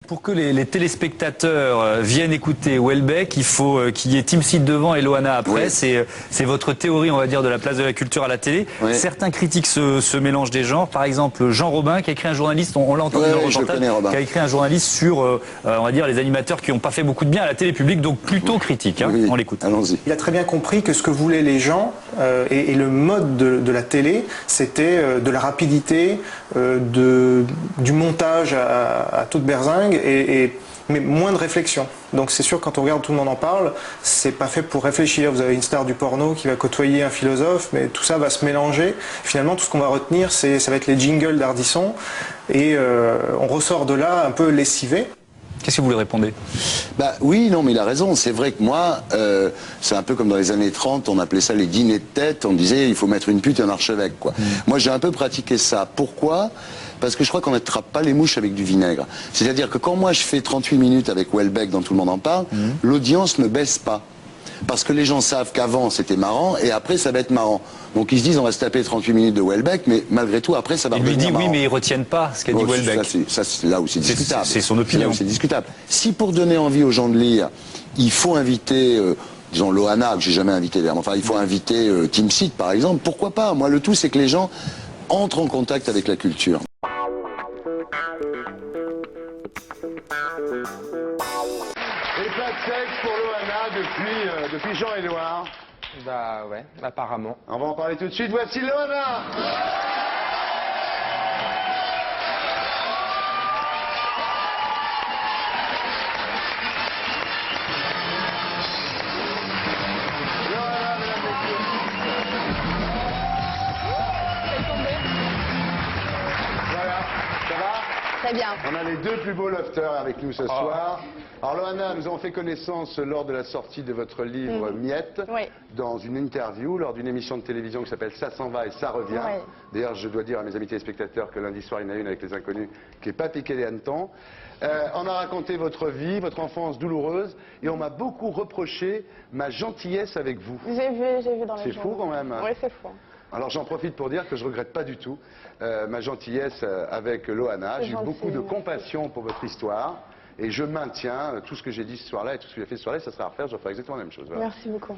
Pour que les téléspectateurs viennent écouter Houellebecq, il faut qu'il y ait Tim Seed devant et Loana après. Oui. C'est votre théorie, on va dire, de la place de la culture à la télé. Oui. Certains critiquent ce mélange des genres. Par exemple, Jean Robin, qui a écrit un journaliste, on l'a entendu dans le reportage, qui a écrit un journaliste sur, on va dire, les animateurs qui n'ont pas fait beaucoup de bien à la télé publique, donc plutôt critique. Hein. Oui. On l'écoute. Allons-y. Il a très bien compris que ce que voulaient les gens et le mode de la télé, c'était de la rapidité, du montage à toute berzingue. Mais moins de réflexion. Donc c'est sûr, quand on regarde Tout le monde en parle, c'est pas fait pour réfléchir. Vous avez une star du porno qui va côtoyer un philosophe, mais tout ça va se mélanger. Finalement, tout ce qu'on va retenir, ça va être les jingles d'Ardisson, et on ressort de là un peu lessivé. Qu'est-ce que vous lui répondez? Bah oui, non, mais il a raison. C'est vrai que moi, c'est un peu comme dans les années 30, on appelait ça les dîners de tête. On disait, il faut mettre une pute et un archevêque, quoi. Moi, j'ai un peu pratiqué ça. Pourquoi? Parce que je crois qu'on n'attrape pas les mouches avec du vinaigre. C'est-à-dire que quand moi je fais 38 minutes avec Houellebecq dans Tout le monde en parle, l'audience ne baisse pas. Parce que les gens savent qu'avant c'était marrant et après ça va être marrant. Donc ils se disent on va se taper 38 minutes de Houellebecq, mais malgré tout après ça va redevenir marrant. Il lui dit oui, mais ils retiennent pas ce qu'a dit Houellebecq. Ça c'est là où c'est discutable. C'est son opinion. Là où c'est discutable. Si pour donner envie aux gens de lire, il faut inviter... disons Loana, que j'ai jamais invité d'ailleurs, enfin il faut inviter Tim Seed par exemple, pourquoi pas? Moi le tout c'est que les gens entrent en contact avec la culture. Et pas de sexe pour Loana depuis Jean-Édouard. Bah ouais, apparemment. On va en parler tout de suite, voici Loana. Très bien. On a les deux plus beaux lofters avec nous ce soir. Alors Loana, nous avons fait connaissance lors de la sortie de votre livre Miettes, dans une interview, lors d'une émission de télévision qui s'appelle Ça s'en va et ça revient. D'ailleurs, je dois dire à mes amis téléspectateurs que lundi soir, il y en a une avec les inconnus qui n'est pas piqué des hannetons. On a raconté votre vie, votre enfance douloureuse, et on m'a beaucoup reproché ma gentillesse avec vous. J'ai vu dans les C'est fou quand même. Oui, c'est fou. Alors j'en profite pour dire que je ne regrette pas du tout ma gentillesse avec Loana. J'ai eu beaucoup de compassion pour votre histoire et je maintiens tout ce que j'ai dit ce soir-là et tout ce que j'ai fait ce soir-là. Ça sera à refaire, je ferai exactement la même chose. Voilà. Merci beaucoup.